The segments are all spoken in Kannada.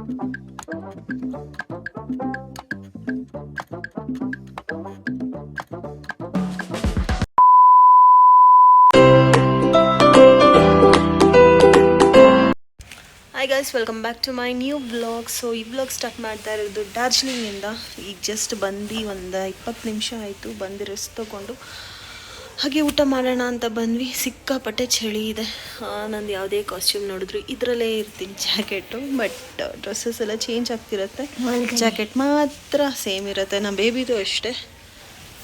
Hi guys, welcome back to my new blog. So ಈ ಬ್ಲಾಗ್ ಸ್ಟಾರ್ಟ್ ಮಾಡ್ತಾ ಇರೋದು ಡಾರ್ಜಿಲಿಂಗಿಂದ. ಈಗ ಜಸ್ಟ್ ಬಂದು ಒಂದು 20 ನಿಮಿಷ ಆಯಿತು. ಬಂದು ರೆಸ್ಟ್ ತೊಗೊಂಡು ಹಾಗೆ ಊಟ ಮಾಡೋಣ ಅಂತ ಬಂದ್ವಿ. ಸಿಕ್ಕಾಪಟ್ಟೆ ಚಳಿ ಇದೆ. ನಂದು ಯಾವುದೇ ಕಾಸ್ಟ್ಯೂಮ್ ನೋಡಿದ್ರು ಇದರಲ್ಲೇ ಇರ್ತೀನಿ, ಜಾಕೆಟು. ಬಟ್ ಡ್ರೆಸ್ಸಸ್ ಎಲ್ಲ ಚೇಂಜ್ ಆಗ್ತಿರುತ್ತೆ, ಜಾಕೆಟ್ ಮಾತ್ರ ಸೇಮ್ ಇರುತ್ತೆ. ನಮ್ಮ ಬೇಬಿದು ಅಷ್ಟೇ.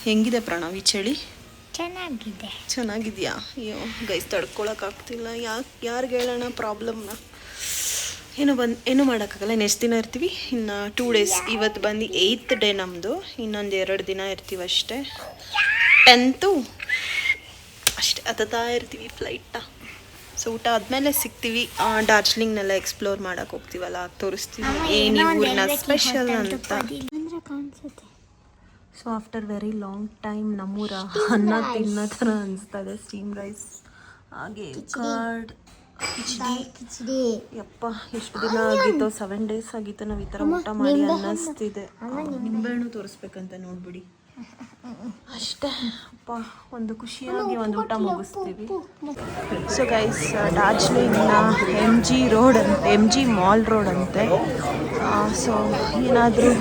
ಹೆಂಗಿದೆ ಪ್ರಣವ್ ಈ ಚಳಿ? ಚೆನ್ನಾಗಿದೆಯಾ? ಅಯ್ಯೋ ಗೈಸ್, ತಡ್ಕೊಳಕ್ಕಾಗ್ತಿಲ್ಲ. ಯಾರಿಗೆ ಹೇಳೋಣ ಪ್ರಾಬ್ಲಮ್ನ? ಏನೂ ಮಾಡೋಕ್ಕಾಗಲ್ಲ. ನೆಕ್ಸ್ಟ್ ದಿನ ಇರ್ತೀವಿ. ಇನ್ನು 2 ಡೇಸ್. ಇವತ್ತು ಬಂದು 8th ಡೇ ನಮ್ಮದು. ಇನ್ನೊಂದು 2 ದಿನ ಇರ್ತೀವಿ ಅಷ್ಟೇ. 10th ಅಷ್ಟೇ ಹತ್ತತಾ ಇರ್ತೀವಿ ಫ್ಲೈಟ. ಸೊ ಊಟ ಆದಮೇಲೆ ಸಿಗ್ತೀವಿ. ಡಾರ್ಜಿಲಿಂಗ್ನೆಲ್ಲ ಎಕ್ಸ್ಪ್ಲೋರ್ ಮಾಡೋಕೆ ಹೋಗ್ತೀವಲ್ಲ, ತೋರಿಸ್ತೀವಿ ಏನು ಊರಿನ ಸ್ಪೆಷಲ್ ಅಂತ. So after very long time ನಮ್ಮೂರ ಅನ್ನ ತಿನ್ನೋ ಥರ ಅನಿಸ್ತಾ ಇದೆ. ಸ್ಟೀಮ್ ರೈಸ್ ಹಾಗೆ ಕಾರ್ಡ್ ಕಿಚಡಿ. ಯಪ್ಪ, ಎಷ್ಟು ದಿನ ಆಗಿತ್ತು? 7 ಡೇಸ್ ಆಗಿತ್ತು ನಾವು ಈ ಥರ ಊಟ ಮಾಡಿ ಅನ್ನಿಸ್ತಿದೆ. ನಿಂಬೆಹಣ್ಣು ತೋರಿಸ್ಬೇಕಂತ ನೋಡ್ಬಿಡಿ ಅಷ್ಟೇ. ಅಪ್ಪ, ಒಂದು ಖುಷಿಯಾಗಿ ಒಂದು ಊಟ ಮುಗಿಸ್ತೀವಿ. ಸೊ ಗೈಸ್, ಡಾರ್ಜಿಲಿಂಗ್ನ MG ಮಾಲ್ ರೋಡ್ ಅಂತೆ. ಸೊ ಏನಾದರೂ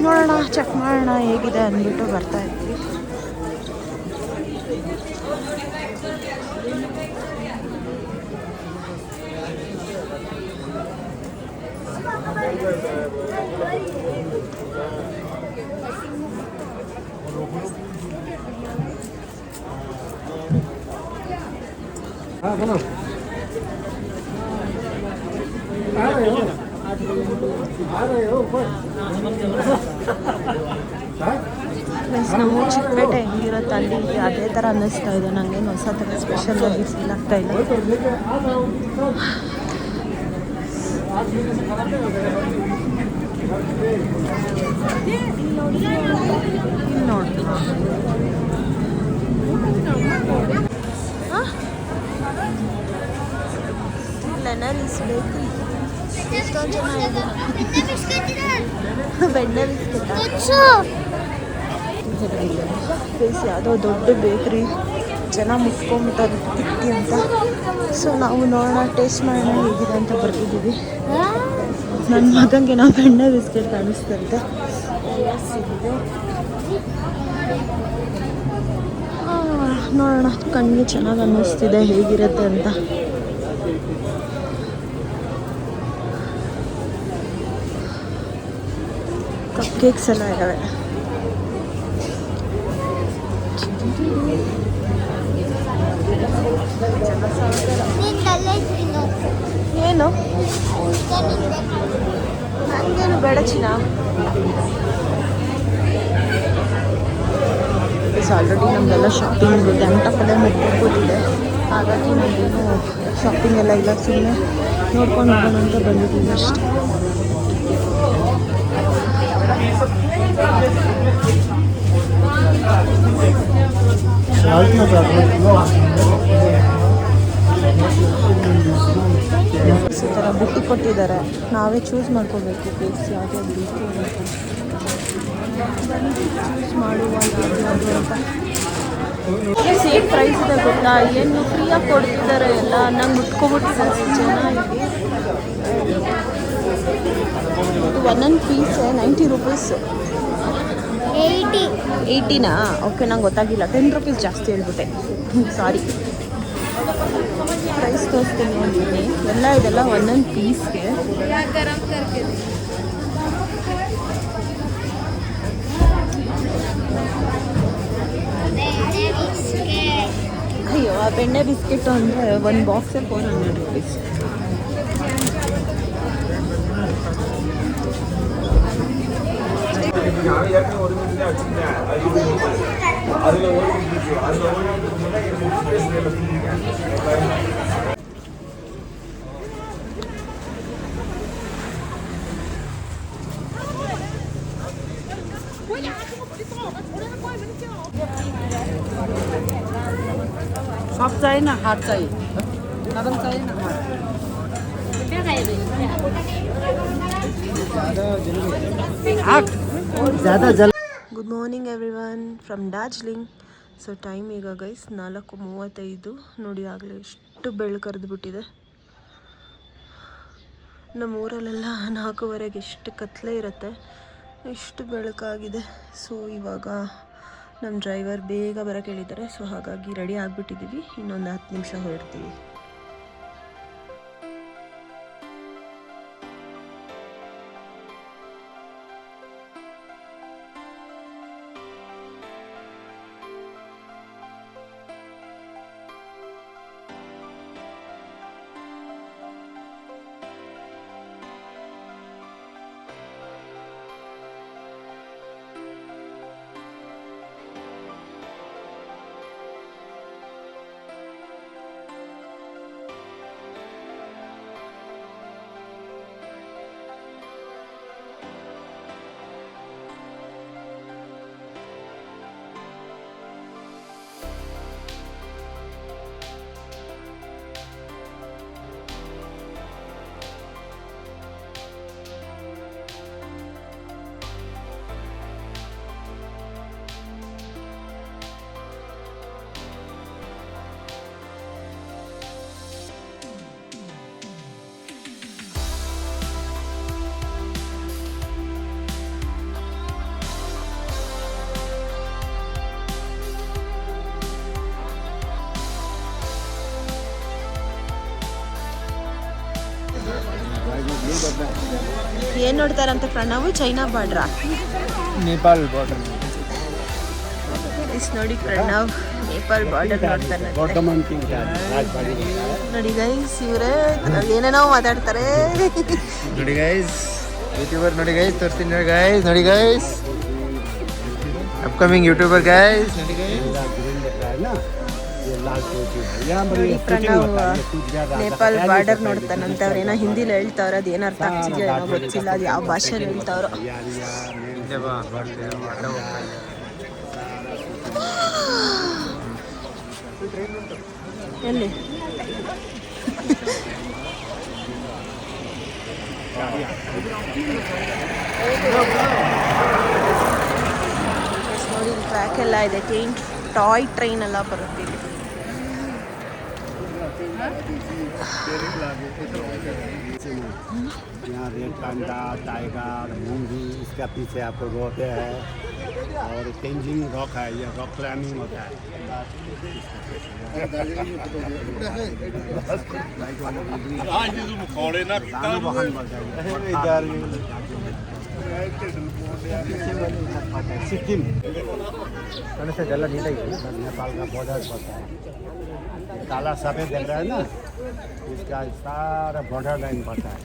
ನೋಡೋಣ, ಚೆಕ್ ಮಾಡೋಣ ಹೇಗಿದೆ ಅಂದ್ಬಿಟ್ಟು ಬರ್ತಾ ಇದ್ವಿ. ನಮ್ಮ ಚಿಕ್ಕಪೇಟೆ ಹೆಂಗಿರುತ್ತೆ ಅಲ್ಲಿ ಅದೇ ಥರ ಅನ್ನಿಸ್ತಾ ಇದೆ ನನಗೆ. ಹೊಸ ಥರ ಸ್ಪೆಷಲ್ ಆಗಿ ಫೀಲ್ ಆಗ್ತಾ ಇಲ್ಲ. ನೋಡಿ ಲೆನರೀಸ್ ಬೇಕ್ರಿ. ಎಷ್ಟೊಂದು ಜನ ಇದೆ. ಬೆಣ್ಣೆ ಬಿಸ್ಕೆಟ್ ಯಾವುದೋ ದೊಡ್ಡ ಬೇಕ್ರಿ. ಜನ ಮುಟ್ಕೊಂಬಿಟ್ಟಾರೆ ತಿಕ್ಕಿ ಅಂತ. ಸೊ ನಾವು ನೋಡೋಣ, ಟೇಸ್ಟ್ ಮಾಡೋಣ ಹೇಗಿದೆ ಅಂತ ಬರ್ತಿದ್ದೀವಿ. ನನ್ನ ಮಗಂಗೆ ನಾವು ಬೆಣ್ಣೆ ಬಿಸ್ಕೆಟ್ ಕಾಣಿಸ್ತಂತೆ. ನೋಡೋಣ, ಕಣ್ಣಿಗೆ ಚೆನ್ನಾಗಿ ಅನ್ನಿಸ್ತಿದೆ ಹೇಗಿರುತ್ತೆ ಅಂತ. ಕಪ್ ಕೇಕ್ಸ್ ಎಲ್ಲ ಇದ್ದಾವೆ. ಏನು ನನಗೇನು ಬೇಡ ಚಿನ್ನ. ಆಲ್ರೆಡಿ ನಮ್ದೆಲ್ಲ ಶಾಪಿಂಗ್ ಗಂಟಪಲ್ಲೇ ಮುಟ್ಕೊತಿದೆ. ಹಾಗಾಗಿ ನಮಗೇನು ಶಾಪಿಂಗ್ ಎಲ್ಲ ಇಲ್ಲ, ಸುಮ್ಮನೆ ನೋಡ್ಕೊಂಡು ಹೋಗೋಣ ಅಂತ ಬಂದಿದ್ದೀವಿ ಅಷ್ಟೇ. ಈ ಥರ ಬುಟ್ಟಿ ಕೊಟ್ಟಿದ್ದಾರೆ, ನಾವೇ ಚೂಸ್ ಮಾಡ್ಕೋಬೇಕು ಕೇಕ್ಸ್ ಯಾವುದೇ ಬೇಕು ಅಂತ. ಚೂಸ್ ಮಾಡುವ ಯಾವುದು ಅಂತ. ಸೇಮ್ ಪ್ರೈಸ್ ಇದೆ ಗೊತ್ತಾ? ಏನು ಫ್ರೀಯಾಗಿ ಕೊಡ್ತಿದ್ದಾರೆ ಎಲ್ಲ. ನಂಗೆ ಮುಟ್ಕೊಬಿಟ್ಟಿದ್ದಾರೆ ಜನ. ಇದು ಒಂದೊಂದು ಪೀಸ್ 90 ರೂಪೀಸ್. 80ನಾ? ಓಕೆ, ನಂಗೆ ಗೊತ್ತಾಗಿಲ್ಲ. 10 ರೂಪೀಸ್ ಜಾಸ್ತಿ ಹೇಳ್ಬಿಟ್ಟೆ, ಸಾರಿ. ಪ್ರೈಸ್ ತೋರಿಸ್ತೀನಿ ನೋಡ್ತೀನಿ. ಎಲ್ಲ ಇದೆಲ್ಲ ಒಂದೊಂದು ಪೀಸ್ಗೆ. ಅಯ್ಯೋ, ಆ ಬೆಣ್ಣೆ ಬಿಸ್ಕೆಟ್ ಅಂದರೆ ಒಂದು ಬಾಕ್ಸೇ 400 ರೂಪೀಸ್. Soft चाहिए ना हार्ड चाहिए? नरम चाहिए ना hard? Good morning everyone from Darjeeling. So time ಈಗ ಗೈಸ್ 4:35. ನೋಡಿ ಆಗಲೇ ಎಷ್ಟು ಬೆಳಕರಿದು ಬಿಟ್ಟಿದೆ. ನಮ್ಮ ಊರಲ್ಲೆಲ್ಲ 4:15 ಎಷ್ಟು ಕತ್ಲೆ ಇರುತ್ತೆ, ಎಷ್ಟು ಬೆಳಕಾಗಿದೆ. ಸೊ ಇವಾಗ ನಮ್ಮ ಡ್ರೈವರ್ ಬೇಗ ಬರೋಕ್ಕೆ ಹೇಳಿದ್ದಾರೆ. ಸೊ ಹಾಗಾಗಿ ರೆಡಿ ಆಗಿಬಿಟ್ಟಿದ್ದೀವಿ, ಇನ್ನೊಂದು 10 ನಿಮಿಷ ಹೊರಡ್ತೀವಿ. ಏನು ನೋಡ್ತಾರಂತೆ ಪ್ರಣವ್? ಚೈನಾ ಬಾರ್ಡ್ರಾ? ನೇಪಾಲ್ ಬಾರ್ಡರ್. ಇಸ್ ನೋಡಿ ಪ್ರಣವ್ ನೇಪಾಲ್ ಬಾರ್ಡರ್ ನೋಡ್ತಾರೆ. ನೋಡಿ ಗೈಸ್, ಇವರೇ ಏನೇನೋ ಮಾತಾಡ್ತಾರೆ. ನೋಡಿ ಗೈಸ್, ಯೂಟ್ಯೂಬರ್ ನೋಡಿ ಗೈಸ್, ತೋರಿಸ್ತೀನಿ ನೋಡಿ ಗೈಸ್. ನೋಡಿ ಗೈಸ್, ಅಪ್ಕಮಿಂಗ್ ಯೂಟ್ಯೂಬರ್ ಗೈಸ್. ನೋಡಿ ಗೈಸ್, ನೋಡಿ ಪ್ರಣವ್ ನೇಪಾಲ್ ಬಾರ್ಡರ್ ನೋಡ್ತಾನಂತೆ. ಅವ್ರೇನೋ ಹಿಂದಿಲಿ ಹೇಳ್ತಾವ್ರೆ, ಅದು ಏನು ಅರ್ಥ ಆಗ್ತಿದೆಯೋ ಏನೋ ಗೊತ್ತಿಲ್ಲ, ಅದು ಯಾವ ಭಾಷೆಯಲ್ಲಿ ಹೇಳ್ತಾವ್ರೋ. ಎಲ್ಲಿ ನೋಡಿ ಟ್ರ್ಯಾಕ್ ಎಲ್ಲ ಇದೆ, ಟಾಯ್ ಟ್ರೈನ್ ಎಲ್ಲ ಬರುತ್ತೆ ಇಲ್ಲಿ. यहाँ रेड पांडा, टाइगर, मूंगी, इसका पीछे आपको रोक है और तेंजिंग रॉक है, ये रॉक क्लाइंबिंग होता है. सिक्किम नेपाल का बॉर्डर पड़ता है. काला सफेद देख रहा है ना, इसका सारा बॉर्डर लाइन पड़ता है.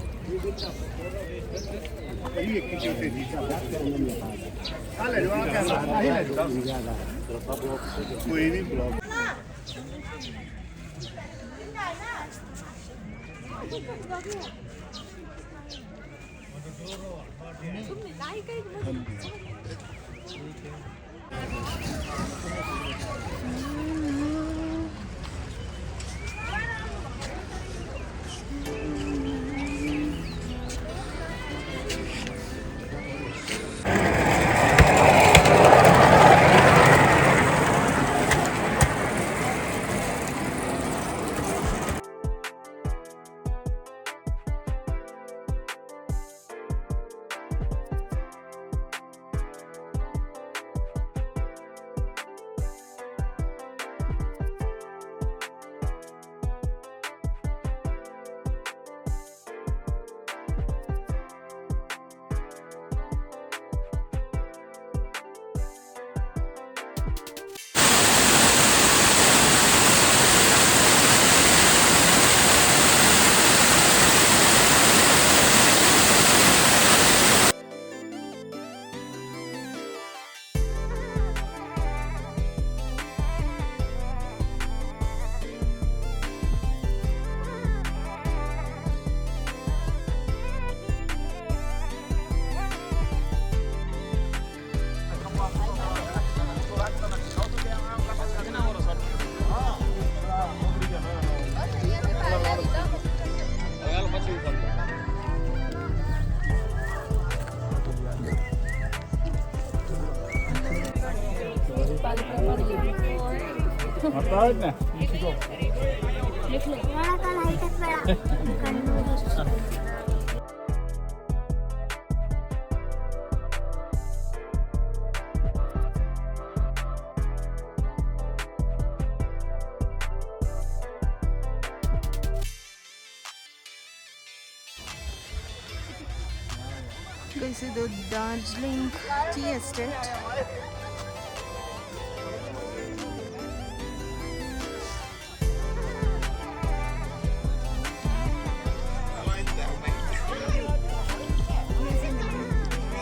ಗೈಸ್ ಇದು ಡಾರ್ಜಿಲಿಂಗ್ ಟೀ ಎಸ್ಟೇಟ್.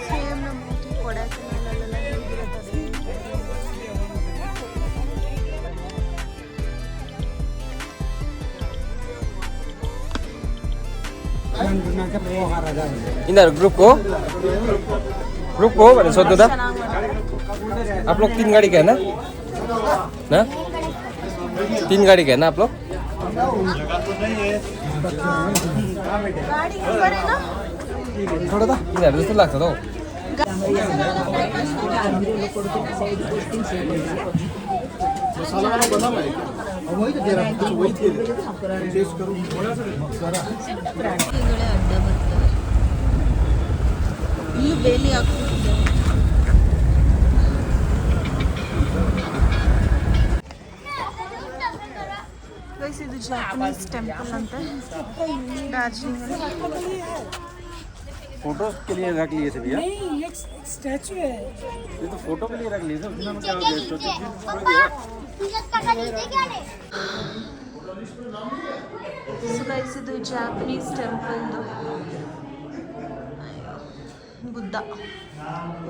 ಸೇಮ್ ನಮ್ಮ ಊಟಿ ಕೊಡೈಕೆನಾಲಲ್ಲೆಲ್ಲ ಹೇಗಿರುತ್ತದೆ इधर ग्रुप को मैंने सोचा था आप लोग 3 गाड़ी का है ना 3 गाड़ी का है ना आप लोग इधर दोस्तों लगता तो ಅಡ್ಡ ಬರ್ತವೆ. ಇಲ್ಲಿ ಬೇಲಿ ಹಾಕ್ಬಿಟ್ಟಿದ್ದಾರೆ. ಗೈಸ್ ಇದು ಜಾಪನೀಸ್ ಟೆಂಪಲ್ ಅಂತ ಡಾರ್ಜಿಲಿಂಗ್ ಅಲ್ಲಿ. फोटो के लिए रख लिए थे भैया नहीं एक स्टैचू है ये तो फोटो के लिए रख लिए थे उसमें क्या हो गया ಸೊ ಗೈಸ್ ಇದು ಜಾಪನೀಸ್ ಟೆಂಪಲ್ದು ಬುದ್ಧ.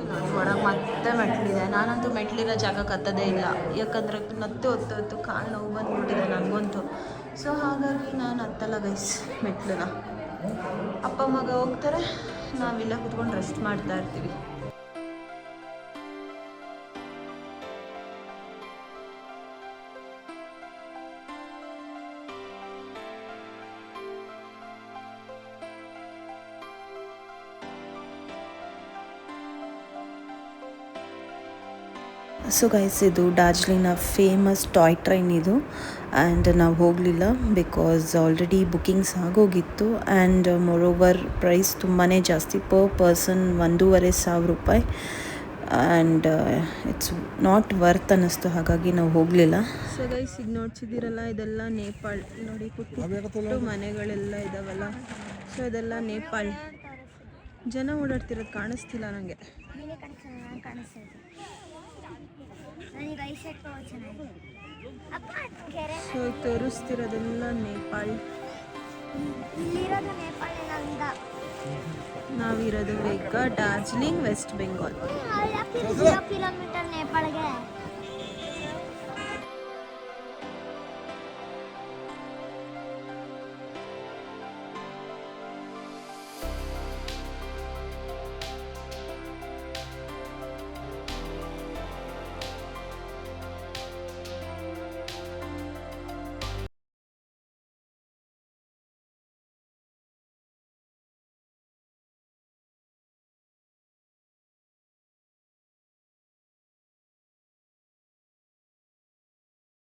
ನೋಡಿ ಒಳಗೆ ಮತ್ತೆ ಮೆಟ್ಲಿದೆ. ನಾನಂತೂ ಮೆಟ್ಲಿರೋ ಜಾಗಕ್ಕೆ ಹತ್ತದೇ ಇಲ್ಲ, ಯಾಕಂದರೆ ಮತ್ತೆ ಹೊತ್ತು ಕಾಲು ನೋವು ಬಂದುಬಿಟ್ಟಿದೆ ನನಗಂತೂ. ಸೊ ಹಾಗಾಗಿ ನಾನು ಹತ್ತಲ್ಲ ಗೈಸ್ ಮೆಟ್ಲನ್ನ. ಅಪ್ಪ ಮಗ ಹೋಗ್ತಾರೆ, ನಾವಿಲ್ಲ ಕೂತ್ಕೊಂಡು ರೆಸ್ಟ್ ಮಾಡ್ತಾ ಇರ್ತೀವಿ. ಸೊ ಗೈಸ್ ಇದು ಡಾರ್ಜಿಲಿಂಗ್ನ ಫೇಮಸ್ ಟಾಯ್ ಟ್ರೈನ್ ಇದು. ಆ್ಯಂಡ್ ನಾವು ಹೋಗಲಿಲ್ಲ ಬಿಕಾಸ್ ಆಲ್ರೆಡಿ ಬುಕ್ಕಿಂಗ್ಸ್ ಆಗೋಗಿತ್ತು. ಆ್ಯಂಡ್ ಮೋರೋವರ್ ಪ್ರೈಸ್ ತುಂಬಾ ಜಾಸ್ತಿ, ಪರ್ ಪರ್ಸನ್ 1,500 ರೂಪಾಯಿ. ಆ್ಯಂಡ್ ಇಟ್ಸ್ ನಾಟ್ ವರ್ತ್ ಅನ್ನಿಸ್ತು, ಹಾಗಾಗಿ ನಾವು ಹೋಗಲಿಲ್ಲ. ಸೊ ಗೈಸ್ ಈಗ ನೋಡ್ತಿದ್ದೀರಲ್ಲ, ಇದೆಲ್ಲ ನೇಪಾಳ್. ನೋಡಿ ಪುಟ್ಟು ಮನೆಗಳೆಲ್ಲ ಇದಾವಲ್ಲ, ಸೊ ಇದೆಲ್ಲ ನೇಪಾಳ್. ಜನ ಓಡಾಡ್ತಿರೋದು ಕಾಣಿಸ್ತಿಲ್ಲ ನನಗೆ. ಸೊ ತೋರಿಸ್ತಿರೋದೆಲ್ಲ ನೇಪಾಳ್. ನಾವಿರೋದು ಈಗ ಡಾರ್ಜಿಲಿಂಗ್, ವೆಸ್ಟ್ ಬೆಂಗಾಲ್. ಕಿಲೋಮೀಟರ್ ನೇಪಾಳಗೆ